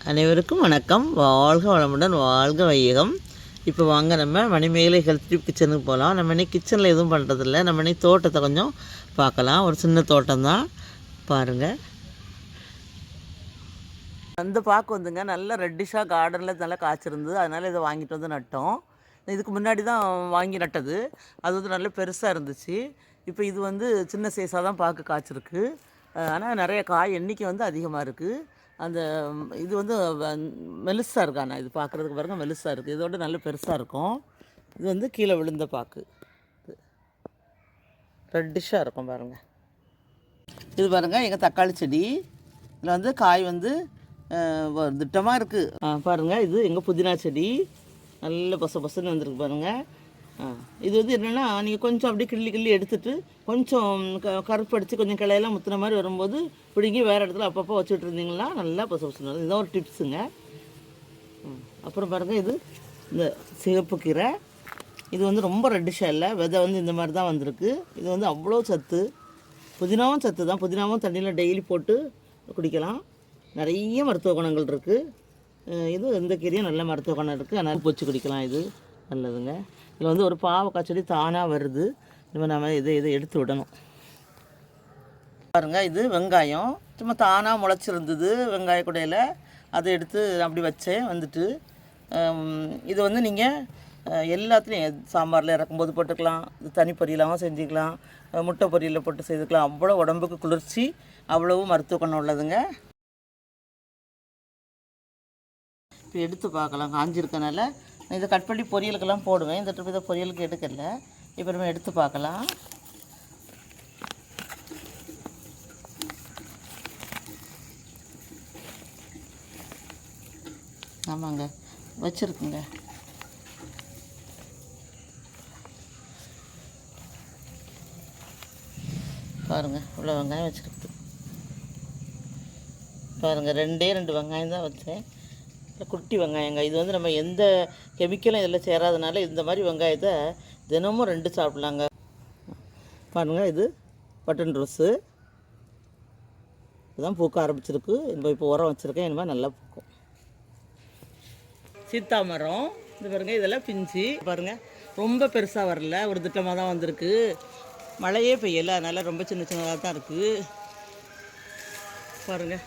அனைவருக்கும் வணக்கம். வாழ்க வளமுடன், வாழ்க வையகம். இப்போ வாங்க நம்ம மணிமேகலை ஹெல்த் டிப் கிச்சனுக்கு போகலாம். நம்ம இன்னைக்கு கிச்சனில் எதுவும் பண்ணுறதில்ல. நம்ம இன்னைக்கு தோட்டத்தை கொஞ்சம் பார்க்கலாம். ஒரு சின்ன தோட்டம் தான் பாருங்கள். அந்த பாக்கு வந்துங்க நல்ல ரெட்டிஷாக கார்டனில் நல்லா காய்ச்சிருந்தது. அதனால் இதை வாங்கிட்டு வந்து நட்டோம். இதுக்கு முன்னாடி தான் வாங்கி நட்டது. அது வந்து நல்ல பெருசாக இருந்துச்சு. இப்போ இது வந்து சின்ன சைஸாக தான் பாக்கு காய்ச்சிருக்கு. ஆனால் நிறைய காய் எண்ணிக்கை வந்து அதிகமாக இருக்குது. அந்த இது வந்து மெலிசாக இருக்கு. ஆனால் இது பார்க்குறதுக்கு பாருங்க மெலிசாக இருக்குது. இதோட நல்ல பெருசாக இருக்கும். இது வந்து கீழே விழுந்த பாக்கு ரெட்டிஷாக இருக்கும் பாருங்கள். இது பாருங்கள் எங்கள் தக்காளி செடி. இதில் வந்து காய் வந்து திட்டமாக இருக்குது. பாருங்கள் இது எங்கள் புதினா செடி நல்ல பசுன்னு வந்திருக்கு பாருங்கள். இது வந்து என்னென்னா நீங்கள் கொஞ்சம் அப்படியே கிள்ளி எடுத்துகிட்டு கொஞ்சம் கருப்படித்து கொஞ்சம் கிளையெல்லாம் முத்துன மாதிரி வரும்போது பிடிங்கி வேறு இடத்துல அப்பப்போ வச்சுட்டு இருந்தீங்கன்னா நல்லா பசுன்னு. இதுதான் ஒரு டிப்ஸுங்க. அப்புறம் பாருங்கள் இது இந்த சிவப்பு கீரை. இது வந்து ரொம்ப ரெட்டிஷாக இல்லை, விதை வந்து இந்த மாதிரி தான் வந்திருக்கு. இது வந்து அவ்வளோ சத்து. புதினாவும் சத்து தான். புதினாவும் தண்ணியில் டெய்லி போட்டு குடிக்கலாம். நிறைய மருத்துவ குணங்கள் இருக்குது. இது இந்த கீரையும் நல்ல மருத்துவ குணம் இருக்குது. அதனால் பொச்சு குடிக்கலாம். இது நல்லதுங்க. இதில் வந்து ஒரு பாவக்காய் செடி தானாக வருது. நம்ம இதை எடுத்து விடணும். பாருங்கள் இது வெங்காயம் சும்மா தானாக முளைச்சிருந்தது வெங்காய குடையில். அதை எடுத்து அப்படி வச்சேன் வந்துட்டு. இது வந்து நீங்கள் எல்லாத்துலேயும் சாம்பாரில் இறக்கும்போது போட்டுக்கலாம். இது தனி பொரியலாகவும் செஞ்சுக்கலாம். முட்டை பொரியலில் போட்டு செய்துக்கலாம். அவ்வளோ உடம்புக்கு குளிர்ச்சி, அவ்வளவு மருத்துவ குணம் உள்ளதுங்க. இப்போ எடுத்து பார்க்கலாம். காஞ்சிருக்கனால இதை கட் பண்ணி பொரியலுக்கெல்லாம் போடுவேன். இந்த ட்ரிப் இதை பொரியலுக்கு எடுக்கல. இப்போ நம்ம எடுத்து பார்க்கலாம். ஆமாங்க வச்சுருக்குங்க. பாருங்கள் இவ்வளோ வெங்காயம் வச்சுருக்கு பாருங்கள். 2 வெங்காயம் தான் வச்சேன். குட்டி வெங்காயங்க. இது வந்து நம்ம எந்த கெமிக்கலும் இதில் சேராதனால இந்த மாதிரி வெங்காயத்தை தினமும் 2 சாப்பிட்லாங்க. பாருங்கள் இது பட்டன் ரோஸு. இதுதான் பூக்க ஆரம்பிச்சிருக்கு. இப்போ உரம் வச்சுருக்கேன். இனிமேல் நல்லா பூக்கும். சீத்தா மரம் இது பாருங்கள். இதெல்லாம் பிஞ்சு பாருங்கள். ரொம்ப பெருசாக வரல, ஒரு திட்டமாக தான் வந்திருக்கு. மழையே பெய்யலை, அதனால் ரொம்ப சின்னதாக தான் இருக்குது பாருங்கள்.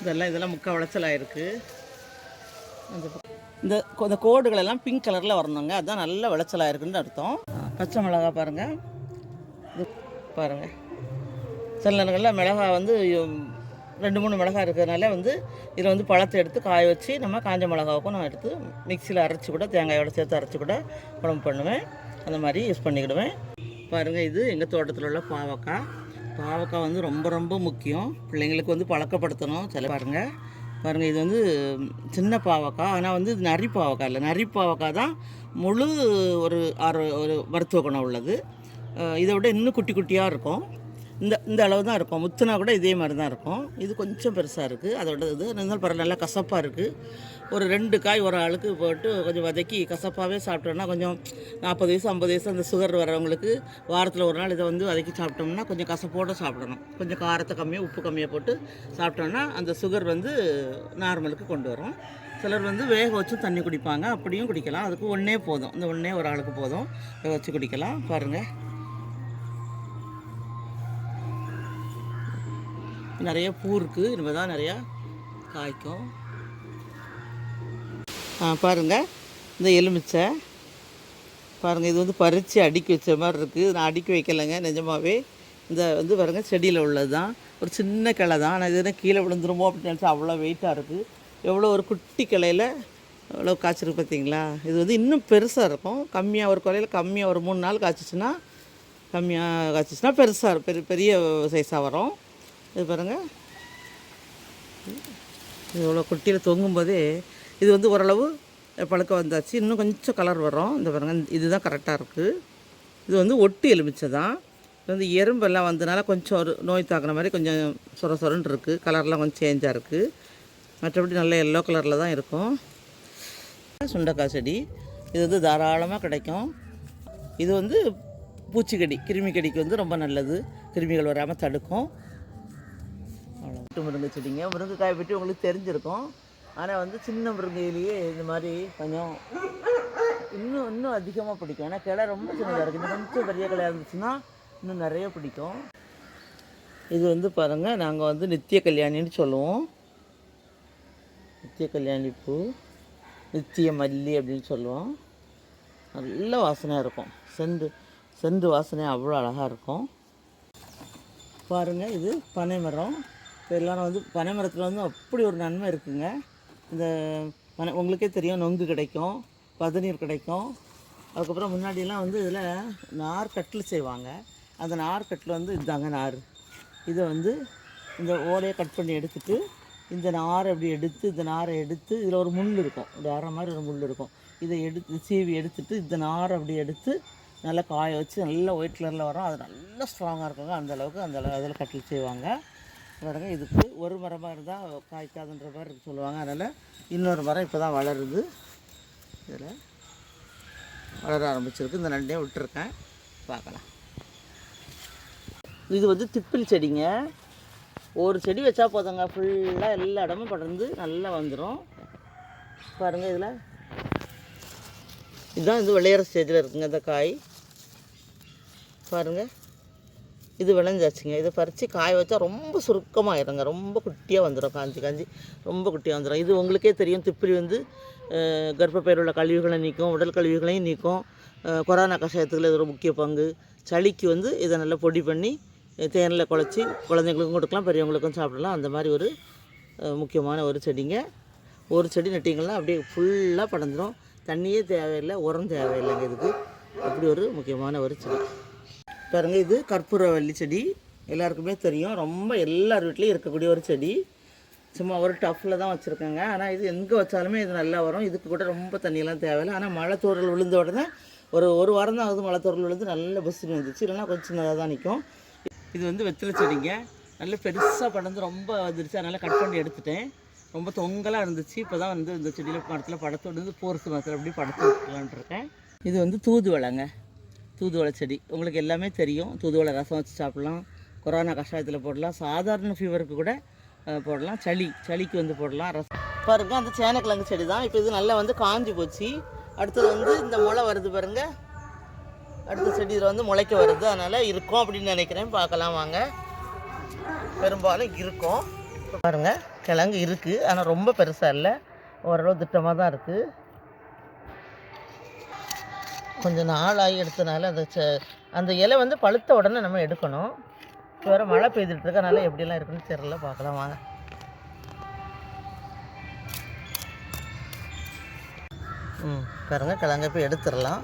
இதெல்லாம் முக்கால் விளைச்சலாக இருக்குது. இந்த கோடுகளெல்லாம் பிங்க் கலரில் வரணுங்க. அதுதான் நல்ல விளைச்சலாக இருக்குன்னு அர்த்தம். பச்சை மிளகா பாருங்கள். இது பாருங்கள். சில நேரங்களில் மிளகா வந்து 2-3 மிளகா இருக்கிறதுனால வந்து இதில் வந்து பழத்தை எடுத்து காய வச்சு நம்ம காஞ்ச மிளகாவுக்கும் நான் எடுத்து மிக்சியில் அரைச்சி கூட தேங்காயோட சேர்த்து அரைச்சி கூட குழம்பு பண்ணுவேன். அந்த மாதிரி யூஸ் பண்ணிக்கிடுவேன். பாருங்கள் இது எங்கள் தோட்டத்தில் உள்ள பாவக்காய். பாவக்காய் வந்து ரொம்ப ரொம்ப முக்கியம். பிள்ளைங்களுக்கு வந்து பழக்கப்படுத்தணும். சில பாருங்கள் இது வந்து சின்ன பாவக்காய். ஆனால் வந்து இது நரி பாவக்காய் இல்லை. நரி பாவக்காய் தான் முழு ஒரு மருத்துவ குணம் உள்ளது. இதை விட இன்னும் குட்டி குட்டியாக இருக்கும். இந்த அளவு தான் இருக்கும். முத்துனா கூட இதே மாதிரி தான் இருக்கும். இது கொஞ்சம் பெருசாக இருக்குது. அதோட இது இருந்தாலும் பரவாயில்ல, நல்லா கசப்பாக இருக்குது. ஒரு 2 காய் ஒரு ஆளுக்கு போட்டு கொஞ்சம் வதக்கி கசப்பாகவே சாப்பிட்டோம்னா கொஞ்சம் 40 வயசு 50 வயசு அந்த சுகர் வரவங்களுக்கு வாரத்தில் ஒரு நாள் இதை வந்து வதக்கி சாப்பிட்டோம்னா கொஞ்சம் கசப்போடு சாப்பிடணும். கொஞ்சம் காரத்தை கம்மியாக உப்பு கம்மியாக போட்டு சாப்பிட்டோம்னா அந்த சுகர் வந்து நார்மலுக்கு கொண்டு வரும். சிலர் வந்து வேக வச்சு தண்ணி குடிப்பாங்க. அப்படியும் குடிக்கலாம். அதுக்கு ஒன்றே போதும். இந்த ஒன்றே ஒரு ஆளுக்கு போதும். வேக வச்சு குடிக்கலாம். பாருங்கள் நிறைய பூ இருக்குது. இனிமேல் தான் நிறையா காய்க்கும். பாருங்கள் இந்த எலுமிச்சை பாருங்கள். இது வந்து பறித்து அடுக்கி வச்ச மாதிரி இருக்குது. நான் அடுக்கி வைக்கலைங்க நிஜமாகவே. இந்த வந்து பாருங்கள் செடியில் உள்ளது தான். ஒரு சின்ன கிளை தான். ஆனால் இது கீழே விழுந்துருமோ அப்படின்னு நினச்சா அவ்வளோ வெயிட்டாக இருக்குது. எவ்வளோ ஒரு குட்டி கிளையில் எவ்வளோ காய்ச்சிருக்கு பார்த்தீங்களா. இது வந்து இன்னும் பெருசாக இருக்கும். கம்மியாக ஒரு கொலையில் கம்மியாக ஒரு 3 நாள் காய்ச்சிச்சின்னா பெருசாக பெரிய சைஸாக வரும். இது பாருங்கள். இது எவ்வளோ குட்டியில் தொங்கும்போதே இது வந்து ஓரளவு பழுக்க வந்தாச்சு. இன்னும் கொஞ்சம் கலர் வரும். இந்த பாருங்கள் இதுதான் கரெக்டாக இருக்குது. இது வந்து ஒட்டு எலுமிச்சை தான். இது வந்து எறும்பெல்லாம் வந்தனால கொஞ்சம் ஒரு நோய் தாக்குன மாதிரி கொஞ்சம் சொரன்னு இருக்குது. கலர்லாம் கொஞ்சம் சேஞ்சாக இருக்குது. மற்றபடி நல்ல எல்லோ கலரில் தான் இருக்கும். சுண்டைக்காய் செடி இது வந்து தாராளமாக கிடைக்கும். இது வந்து பூச்சிக்கடி கிருமி கடிக்கு வந்து ரொம்ப நல்லது. கிருமிகள் வராமல் தடுக்கும். அவ்வளோ. முருங்கை செடிங்க. முருங்கைக்காயை பற்றி உங்களுக்கு தெரிஞ்சிருக்கும். ஆனால் வந்து சின்ன முருங்கையிலேயே இந்த மாதிரி கொஞ்சம் இன்னும் அதிகமாக பிடிக்கும். ஏன்னா கிளை ரொம்ப சின்னதாக இருக்குது. இன்னும் கொஞ்சம் பெரிய கிளையாக இருந்துச்சுன்னா இன்னும் நிறைய பிடிக்கும். இது வந்து பாருங்கள், நாங்கள் வந்து நித்திய கல்யாணின்னு சொல்லுவோம். நித்திய கல்யாணி பூ, நித்திய மல்லி அப்படின்னு சொல்லுவோம். நல்ல வாசனையாக இருக்கும். செண்டு வாசனை அவ்வளோ அழகாக இருக்கும். பாருங்கள், இது பனை மரம். இப்போ எல்லோரும் வந்து பனை மரத்தில் வந்து அப்படி ஒரு நன்மை இருக்குங்க. இந்த உங்களுக்கே தெரியும், நொங்கு கிடைக்கும், பதநீர் கிடைக்கும். அதுக்கப்புறம் முன்னாடியெல்லாம் வந்து இதில் நார் கட்டில் செய்வாங்க. அந்த நார் கட்டில் வந்து இதுதாங்க நார். இதை வந்து இந்த ஓலையை கட் பண்ணி எடுத்துகிட்டு இந்த நாரை அப்படி எடுத்து இந்த நாரை எடுத்து இதில் ஒரு முள் இருக்கும், ஒரு அரை மாதிரி ஒரு முள் இருக்கும். இதை எடுத்து சீவி எடுத்துகிட்டு இந்த நாரை அப்படி எடுத்து நல்லா காய வச்சு நல்லா ஒயிட் கலரில் வரும். அது நல்லா ஸ்ட்ராங்காக இருக்குங்க. அந்தளவுக்கு அதில் கட்டில் செய்வாங்க. பாருங்க, இதுக்கு ஒரு மரமாக இருந்தால் காய்க்காதுன்ற மாதிரி இருக்கு சொல்லுவாங்க. அதனால் இன்னொரு மரம் இப்போ தான் வளருது. இதில் வளர ஆரம்பிச்சிருக்கு. இந்த நண்டையும் விட்டுருக்கேன், பார்க்கலாம். இது வந்து திப்பிலி செடிங்க. ஒரு செடி வச்சா போதுங்க, ஃபுல்லாக எல்லா இடமும் படர்ந்து நல்லா வந்துடும். பாருங்கள், இதில் இதுதான் இது விளையிற ஸ்டேஜில் இருக்குங்க. இந்த காய் பாருங்கள், இது விளைஞ்சாச்சுங்க. இதை பறித்து காய வச்சா ரொம்ப சுருக்கமாகிடுங்க, ரொம்ப குட்டியாக வந்துடும். காஞ்சி ரொம்ப குட்டியாக வந்துடும். இது உங்களுக்கே தெரியும், திப்பிலி வந்து கர்ப்பப்பையில் உள்ள கழிவுகளை நீக்கும், உடல் கழிவுகளையும் நீக்கும். கொரோனா கஷாயத்துக்குள்ள இது ஒரு முக்கிய பங்கு. சளிக்கு வந்து இதை நல்லா பொடி பண்ணி தேனில் குழச்சி குழந்தைங்களுக்கும் கொடுக்கலாம், பெரியவங்களுக்கும் சாப்பிடலாம். அந்த மாதிரி ஒரு முக்கியமான ஒரு செடிங்க. ஒரு செடி நட்டிங்கன்னா அப்படியே ஃபுல்லாக படர்ந்துடும். தண்ணியே தேவையில்லை, உரம் தேவையில்லைங்க இதுக்கு. அப்படி ஒரு முக்கியமான ஒரு செடி. பாருங்கள், இது கற்பூரவள்ளி செடி. எல்லாருக்குமே தெரியும், ரொம்ப எல்லார் வீட்லேயும் இருக்கக்கூடிய ஒரு செடி. சும்மா ஒரு டஃப்பில் தான் வச்சுருக்கேங்க. ஆனால் இது எங்கே வச்சாலுமே இது நல்லா வரும். இதுக்கு கூட ரொம்ப தண்ணியெல்லாம் தேவையில்லை. ஆனால் மழை தூறல் விழுந்த உடனே ஒரு வாரம் தான் ஆகுது மழை தூறல் விழுந்து நல்ல பஸ்ஸுன்னு வந்துச்சு. இல்லைன்னா கொஞ்சம் சின்னதாக தான் நிற்கும். இது வந்து வெற்றிலை செடிங்க. நல்ல பெருசாக படர்ந்து ரொம்ப வந்துருச்சு. அதனால் கட் பண்ணி எடுத்துட்டேன். ரொம்ப தொங்கலாக இருந்துச்சு. இப்போ தான் வந்து இந்த செடியில் மரத்தில் படத்து வந்து போர்ஸ் மரத்தில் அப்படி படத்து வைக்கலான்ட்டு இருக்கேன். இது வந்து தூதுவளைங்க. தூதுவளை செடி உங்களுக்கு எல்லாமே தெரியும். தூதுவளை ரசம் வச்சு சாப்பிட்லாம், கொரோனா கஷாயத்தில் போடலாம், சாதாரண ஃபீவருக்கு கூட போடலாம், சளிக்கு வந்து போடலாம். ரசம் பாருங்கள், அந்த சேனக்கிழங்கு செடி தான். இப்போ இது நல்லா வந்து காஞ்சி போச்சு. அடுத்தது வந்து இந்த முளை வருது பாருங்கள். அடுத்த செடி இதில் வந்து முளைக்க வருது. அதனால் இருக்கும் அப்படின்னு நினைக்கிறேன். பார்க்கலாம் வாங்க. பெரும்பாலும் இருக்கும். பாருங்கள், கிழங்கு இருக்குது. ஆனால் ரொம்ப பெருசாக இல்லை, ஓரளவு திட்டமாக தான் இருக்குது. கொஞ்சம் நாளாகி எடுத்தனால அந்த இலை வந்து பழுத்த உடனே நம்ம எடுக்கணும். இப்போ வேறு மழை பெய்துட்டு இருக்கனால எப்படிலாம் இருக்குன்னு தெரியல. பார்க்கலாம் வாங்க. பாருங்கள், கிழங்கு போய் எடுத்துடலாம்.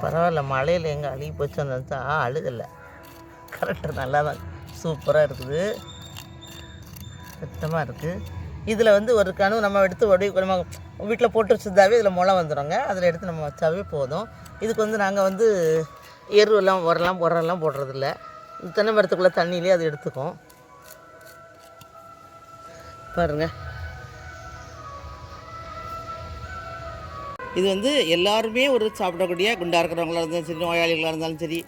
பரவாயில்ல, மழையில் எங்கே அழுகி போச்சு அந்த அழுகலை. கரெக்டாக நல்லா தான் சூப்பராக இருக்குது, சுத்தமாக இருக்குது. இதில் வந்து ஒரு கனவு நம்ம எடுத்து நம்ம வீட்டில் போட்டு வச்சுருந்தாவே இதில் முளை வந்துடுங்க. அதில் எடுத்து நம்ம வச்சாவே போதும். இதுக்கு வந்து நாங்கள் வந்து எருவெல்லாம் உரம்லாம் போடுறதில்ல. தென்னை மரத்துக்குள்ளே தண்ணியிலே அது எடுத்துக்கும். பாருங்கள், இது வந்து எல்லாருமே ஒரு சாப்பிடக்கூடிய, குண்டாக இருக்கிறவங்களாக இருந்தாலும் சரி, நோயாளிகளாக இருந்தாலும் சரி,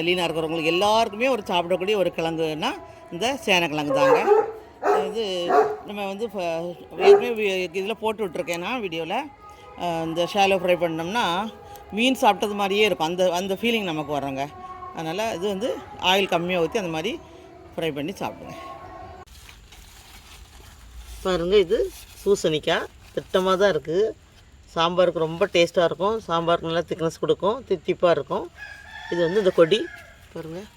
லீனாக இருக்கிறவங்களுக்கு எல்லாருக்குமே ஒரு சாப்பிடக்கூடிய ஒரு கிழங்குன்னா இந்த சேனக்கிழங்கு தாங்க. இது நம்ம வந்து ஏற்கனவே இதில் போட்டு விட்ருக்கேன்னா வீடியோவில், இந்த ஷாலோ ஃப்ரை பண்ணோம்னா மீன் சாப்பிட்டது மாதிரியே இருக்கும். அந்த ஃபீலிங் நமக்கு வரோங்க. அதனால் இது வந்து ஆயில் கம்மியாக ஊற்றி அந்த மாதிரி ஃப்ரை பண்ணி சாப்பிடுங்க. பாருங்கள், இது பூசணிக்காய் திட்டமாக தான் இருக்குது. சாம்பாருக்கு ரொம்ப டேஸ்ட்டாக இருக்கும். சாம்பாருக்கு நல்லா திக்னஸ் கொடுக்கும், தித்திப்பாக இருக்கும். இது வந்து இந்த கொடி பாருங்கள்.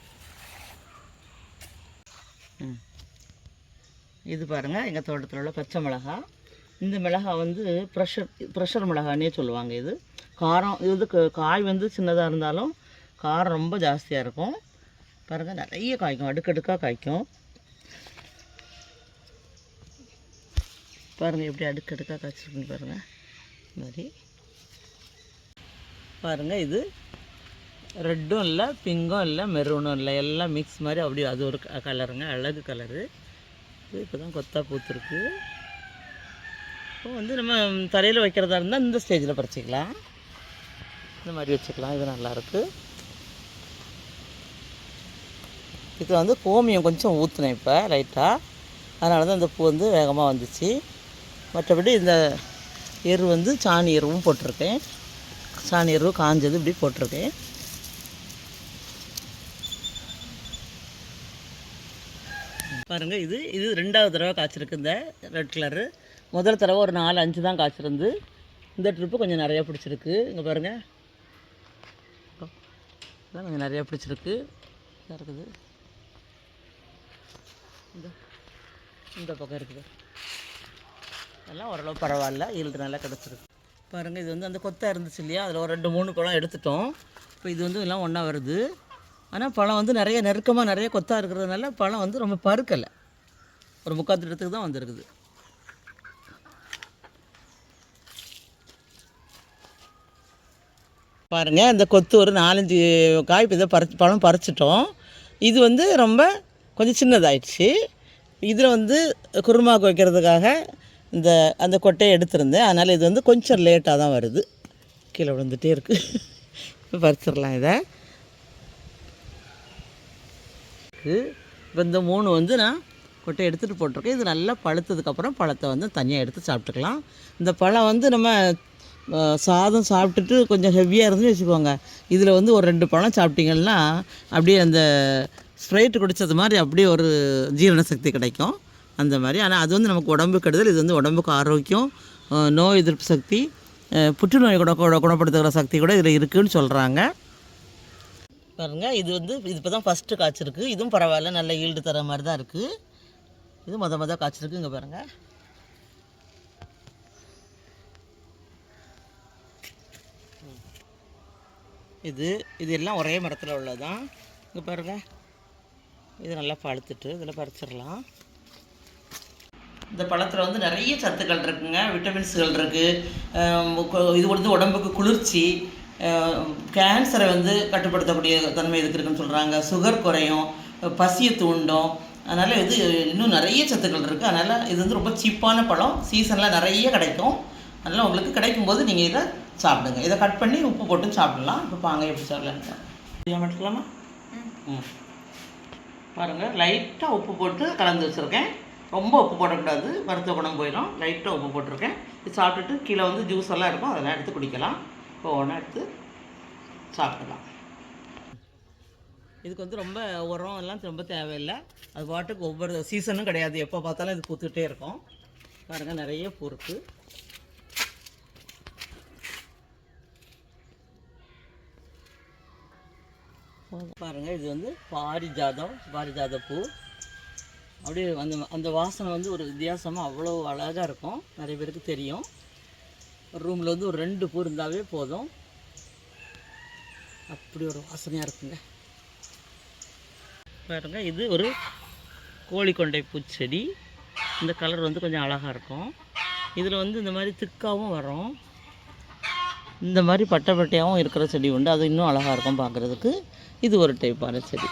இது பாருங்கள், எங்கள் தோட்டத்தில் உள்ள பச்சை மிளகா. இந்த மிளகாய் வந்து ப்ரெஷர் மிளகானே சொல்லுவாங்க. இது காரம், இது வந்து காய் வந்து சின்னதாக இருந்தாலும் காரம் ரொம்ப ஜாஸ்தியாக இருக்கும். பாருங்கள், நிறைய காய்க்கும், அடுக்கடுக்காக காய்க்கும். பாருங்கள் எப்படி அடுக்கடுக்காக காய்ச்சிருக்குன்னு பாருங்கள். மாதிரி பாருங்கள், இது ரெட்டும் இல்லை, பிங்கும் இல்லை, மெரூனும் இல்லை, எல்லாம் மிக்ஸ் மாதிரி அப்படி அது ஒரு கலருங்க, அழகு கலரு. இது இப்போ தான் கொத்தா பூத்துருக்கு. இப்போ வந்து நம்ம தலையில் வைக்கிறதா இருந்தால் இந்த ஸ்டேஜில் பறிச்சிக்கலாம், இந்த மாதிரி வச்சுக்கலாம். இது நல்லாயிருக்கு. இது வந்து கோமியம் கொஞ்சம் ஊற்றுனேன் இப்போ லைட்டாக, அதனால தான் இந்த பூ வந்து வேகமாக வந்துச்சு. மற்றபடி இந்த எரு வந்து சாணி எருவும் போட்டிருக்கேன், சாணி எருவு காஞ்சது இப்படி போட்டிருக்கேன். பாருங்கள், இது இது 2வது தடவை காய்ச்சிருக்கு இந்த ரெட் கலரு. முதல் தடவை ஒரு 4-5 தான் காய்ச்சிருந்து, இந்த ட்ரிப்பு கொஞ்சம் நிறையா பிடிச்சிருக்கு. இங்கே பாருங்கள், இதான் கொஞ்சம் நிறையா பிடிச்சிருக்கு. இதாக இருக்குது, இந்த பக்கம் இருக்குது, அதெல்லாம் ஓரளவு பரவாயில்ல, ஈல்டு நல்லா கிடச்சிருக்கு. பாருங்கள், இது வந்து அந்த கொத்தாக இருந்துச்சு இல்லையா, அதில் ஒரு 2-3 பழம் எடுத்துட்டோம். இப்போ இது வந்து எல்லாம் ஒன்றா வருது. ஆனால் பழம் வந்து நிறைய நெருக்கமாக நிறைய கொத்தாக இருக்கிறதுனால பழம் வந்து ரொம்ப பருக்கலை, ஒரு 3/4 இடத்துக்கு தான் வந்துருக்குது. பாருங்கள், இந்த கொத்து ஒரு 4-5 காய் இதை பழம் பறிச்சிட்டோம். இது வந்து ரொம்ப கொஞ்சம் சின்னதாயிடுச்சு. இதில் வந்து குருமாவுக்கு வைக்கிறதுக்காக அந்த கொட்டையை எடுத்திருந்தேன், அதனால் இது வந்து கொஞ்சம் லேட்டாக தான் வருது, கீழே விழுந்துகிட்டே இருக்குது. இப்போ பறிச்சிடலாம் இதை. இப்போ இந்த 3 வந்து நான் கொட்டை எடுத்துகிட்டு போட்டிருக்கேன். இது நல்லா பழுத்ததுக்கப்புறம் பழத்தை வந்து தனியாக எடுத்து சாப்பிட்டுக்கலாம். இந்த பழம் வந்து நம்ம சாதம் சாப்பிட்டுட்டு கொஞ்சம் ஹெவியாக இருந்துன்னு வச்சுக்கோங்க, இதில் வந்து ஒரு 2 பழம் சாப்பிட்டிங்கன்னா அப்படியே அந்த ஸ்ப்ரைட்டு குடித்தது மாதிரி அப்படியே ஒரு ஜீரண சக்தி கிடைக்கும் அந்த மாதிரி. ஆனால் அது வந்து நமக்கு உடம்பு கெடுதல், இது வந்து உடம்புக்கு ஆரோக்கியம், நோய் எதிர்ப்பு சக்தி, புற்றுநோய் குணப்படுத்துகிற சக்தி கூட இதில் இருக்குதுன்னு சொல்கிறாங்க. பாருங்கள், இது வந்து இது இப்போ தான் ஃபஸ்ட்டு காய்ச்சிருக்கு. இதுவும் பரவாயில்ல, நல்ல ஈல்டு தர மாதிரி தான் இருக்குது. இது மொதல் காய்ச்சிருக்கு. இங்கே பாருங்கள், இது எல்லாம் ஒரே மரத்தில் உள்ளதான். இங்கே பாருங்கள், இது நல்லா பழுத்துட்டு இதில் பறிச்சிடலாம். இந்த பழத்தில் வந்து நிறைய சத்துக்கள் இருக்குங்க, விட்டமின்ஸுகள் இருக்குது. இது வந்து உடம்புக்கு குளிர்ச்சி, கேன்சரை வந்து கட்டுப்படுத்தக்கூடிய தன்மை இதுக்கு இருக்குன்னு சொல்கிறாங்க. சுகர் குறையும், பசியை தூண்டும். அதனால் இது இன்னும் நிறைய சத்துக்கள் இருக்குது. அதனால் இது வந்து ரொம்ப சீப்பான பழம், சீசனில் நிறைய கிடைக்கும். அதனால் உங்களுக்கு கிடைக்கும்போது நீங்கள் இதை சாப்பிடுங்க. இதை கட் பண்ணி உப்பு போட்டு சாப்பிடலாம். இப்போ பாங்க எப்படி சாப்பிடலாம் எடுக்கலாமா? பாருங்கள், லைட்டாக உப்பு போட்டு கலந்து வச்சுருக்கேன். ரொம்ப உப்பு போடக்கூடாது, மருத்துவ குணம் போயிடும். லைட்டாக உப்பு போட்டிருக்கேன். இது சாப்பிட்டுட்டு கீழே வந்து ஜூஸ் எல்லாம் இருக்கும், அதெல்லாம் எடுத்து குடிக்கலாம். இப்போ ஒன்றா எடுத்து சாப்பிடலாம். இதுக்கு வந்து ரொம்ப உரம் எல்லாம் ரொம்ப தேவையில்லை, அது பாட்டுக்கு ஒவ்வொரு சீசனும் கிடையாது, எப்போ பார்த்தாலும் இது பூத்துக்கிட்டே இருக்கும். பாருங்கள், நிறைய பூ இருக்குது. பாருங்கள், இது வந்து பாரிஜாத பூ. அப்படியே அந்த வாசனை வந்து ஒரு வித்தியாசமாக அவ்வளோ அழகாக இருக்கும், நிறைய பேருக்கு தெரியும். ஒரு ரூமில் வந்து ஒரு 2 பூ இருந்தாவே போதும், அப்படி ஒரு வாசனையாக இருக்குங்க. பாருங்கள், இது ஒரு கோழிக்கொண்டை பூச்செடி. இந்த கலர் வந்து கொஞ்சம் அழகாக இருக்கும். இதில் வந்து இந்த மாதிரி திக்காகவும் வரும், இந்த மாதிரி பட்டையாகவும் இருக்கிற செடி உண்டு, அது இன்னும் அழகாக இருக்கும் பார்க்குறதுக்கு. இது ஒரு டைப்பான செடி.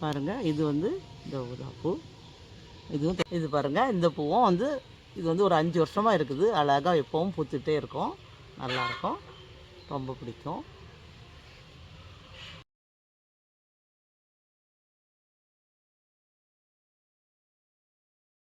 பாருங்கள், இது வந்து இந்த ஊதாப்பூ. இது பாருங்கள், இந்த பூவும் வந்து இது வந்து ஒரு 5 வருஷமாக இருக்குது, அழகாக எப்போவும் பூத்துகிட்டே இருக்கும், நல்லாயிருக்கும், ரொம்ப பிடிக்கும்.